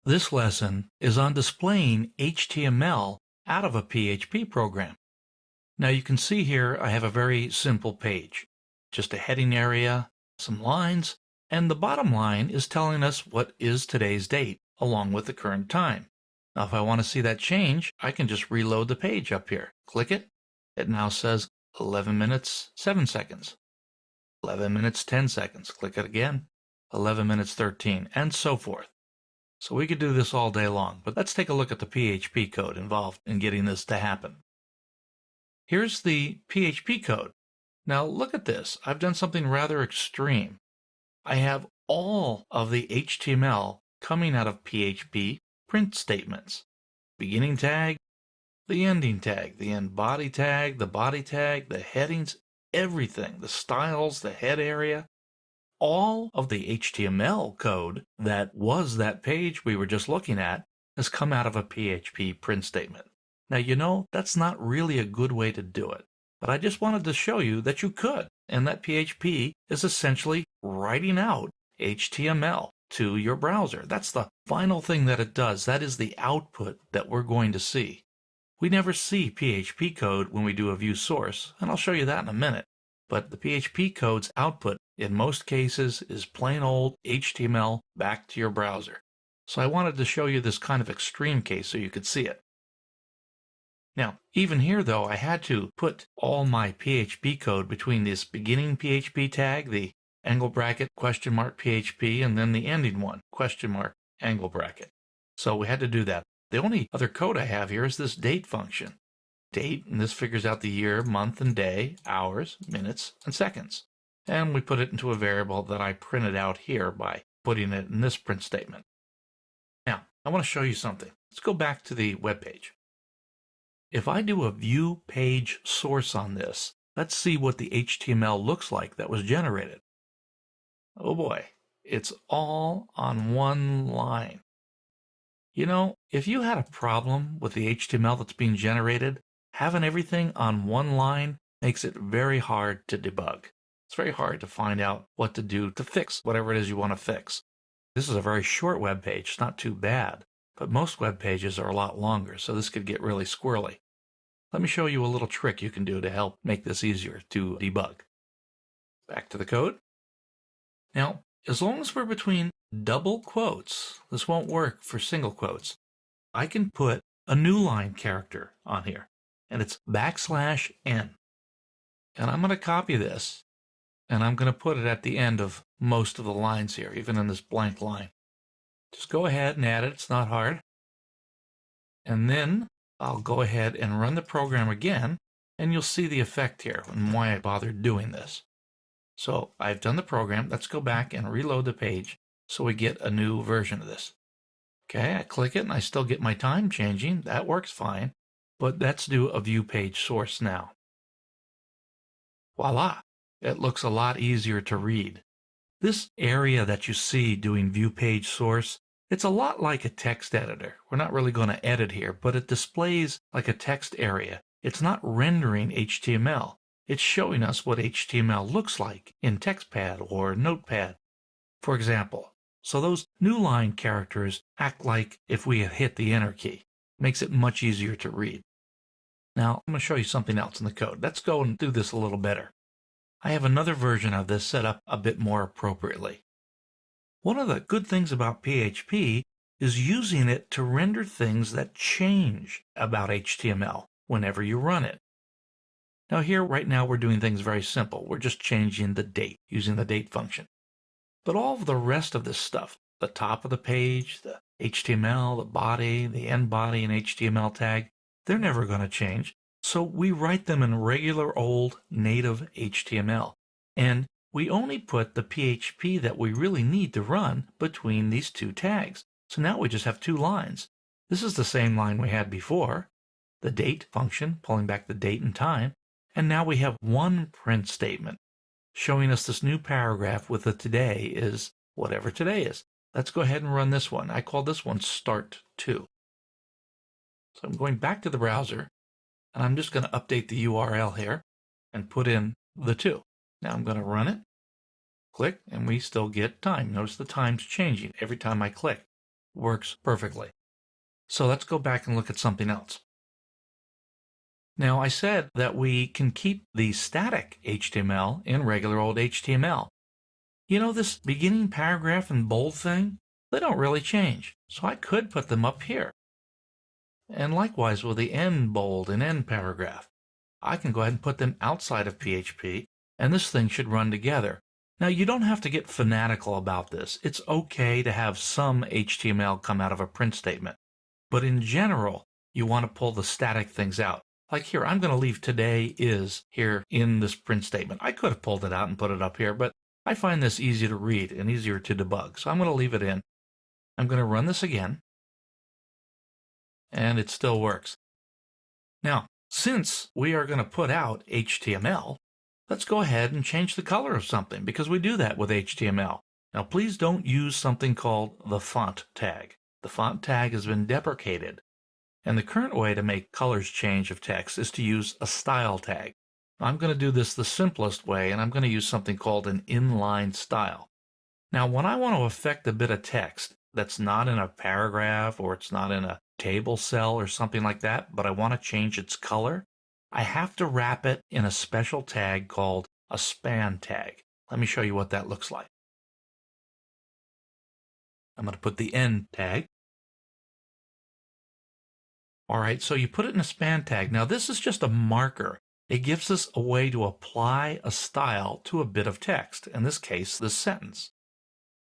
This lesson is on displaying HTML out of a PHP program. Now you can see here I have a very simple page. Just a heading area, some lines, and the bottom line is telling us what is today's date along with the current time. Now if I want to see that change, I can just reload the page up here. Click it. It now says 11 minutes 7 seconds. 11 minutes 10 seconds. Click it again. 11 minutes 13, and so forth. So we could do this all day long, but let's take a look at the PHP code involved in getting this to happen. Here's the PHP code. Now look at this. I've done something rather extreme. I have all of the HTML coming out of PHP print statements. Beginning tag, the ending tag, the end body tag, the body tag, the headings, everything, the styles, the head area. All of the HTML code that was that page we were just looking at has come out of a PHP print statement. Now, you know, that's not really a good way to do it, but I just wanted to show you that you could, and that PHP is essentially writing out HTML to your browser. That's the final thing that it does. That is the output that we're going to see. We never see PHP code when we do a view source, and I'll show you that in a minute. But the PHP code's output, in most cases, is plain old HTML back to your browser. So I wanted to show you this kind of extreme case so you could see it. Now, even here though, I had to put all my PHP code between this beginning PHP tag, the angle bracket, question mark PHP, and then the ending one, question mark, angle bracket. So we had to do that. The only other code I have here is this date function. Date, and this figures out the year, month, and day, hours, minutes, and seconds. And we put it into a variable that I printed out here by putting it in this print statement. Now, I want to show you something. Let's go back to the web page. If I do a view page source on this, let's see what the HTML looks like that was generated. Oh boy, it's all on one line. You know, if you had a problem with the HTML that's being generated, having everything on one line makes it very hard to debug. It's very hard to find out what to do to fix whatever it is you want to fix. This is a very short web page, it's not too bad, but most web pages are a lot longer, so this could get really squirrely. Let me show you a little trick you can do to help make this easier to debug. Back to the code. Now, as long as we're between double quotes, this won't work for single quotes, I can put a new line character on here, and it's \n. And I'm going to copy this, and I'm going to put it at the end of most of the lines here, even in this blank line. Just go ahead and add it, it's not hard. And then I'll go ahead and run the program again, and you'll see the effect here and why I bothered doing this. So I've done the program. Let's go back and reload the page so we get a new version of this. Okay, I click it and I still get my time changing. That works fine. But let's do a view page source now. Voila! It looks a lot easier to read. This area that you see doing view page source, it's a lot like a text editor. We're not really going to edit here, but it displays like a text area. It's not rendering HTML. It's showing us what HTML looks like in TextPad or Notepad, for example. So those new line characters act like if we had hit the Enter key. Makes it much easier to read. Now, I'm going to show you something else in the code. Let's go and do this a little better. I have another version of this set up a bit more appropriately. One of the good things about PHP is using it to render things that change about HTML whenever you run it. Now here, right now, we're doing things very simple. We're just changing the date using the date function. But all of the rest of this stuff, the top of the page, the HTML, the body, the end body, and HTML tag, they're never going to change. So we write them in regular old native HTML. And we only put the PHP that we really need to run between these two tags. So now we just have two lines. This is the same line we had before, the date function, pulling back the date and time. And now we have one print statement showing us this new paragraph with the today is whatever today is. Let's go ahead and run this one. I call this one Start 2. So I'm going back to the browser, and I'm just going to update the URL here and put in the 2. Now I'm going to run it, click, and we still get time. Notice the time's changing every time I click. works perfectly. So let's go back and look at something else. Now, I said that we can keep the static HTML in regular old HTML. You know, this beginning paragraph and bold thing, they don't really change. So I could put them up here. And likewise with the end bold and end paragraph. I can go ahead and put them outside of PHP, and this thing should run together. Now, you don't have to get fanatical about this. It's okay to have some HTML come out of a print statement. But in general, you want to pull the static things out. Like here, I'm going to leave today is here in this print statement. I could have pulled it out and put it up here, but I find this easy to read and easier to debug. So I'm going to leave it in. I'm going to run this again, and it still works. Now, since we are going to put out HTML, let's go ahead and change the color of something, because we do that with HTML. Now, please don't use something called the font tag. The font tag has been deprecated, and the current way to make colors change of text is to use a style tag. I'm going to do this the simplest way, and I'm going to use something called an inline style. Now, when I want to affect a bit of text that's not in a paragraph or it's not in a table cell or something like that, but I want to change its color, I have to wrap it in a special tag called a span tag. Let me show you what that looks like. I'm going to put the end tag. All right, so you put it in a span tag. Now, this is just a marker. It gives us a way to apply a style to a bit of text, in this case, this sentence.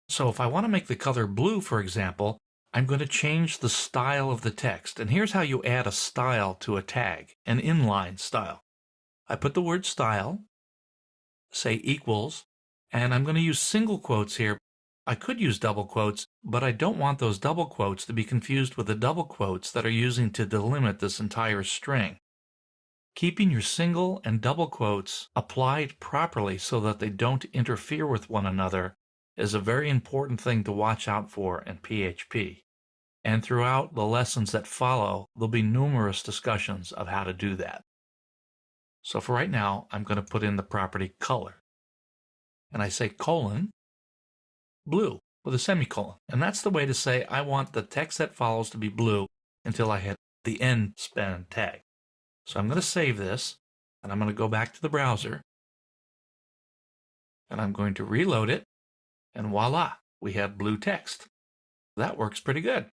So if I want to make the color blue, for example, I'm going to change the style of the text. And here's how you add a style to a tag, an inline style. I put the word style, say equals, and I'm going to use single quotes here. I could use double quotes, but I don't want those double quotes to be confused with the double quotes that are using to delimit this entire string. Keeping your single and double quotes applied properly so that they don't interfere with one another is a very important thing to watch out for in PHP. And throughout the lessons that follow, there'll be numerous discussions of how to do that. So for right now, I'm going to put in the property color. And I say colon, blue, with a semicolon. And that's the way to say I want the text that follows to be blue until I hit the end span tag. So I'm going to save this, and I'm going to go back to the browser, and I'm going to reload it, and voila, we have blue text. That works pretty good.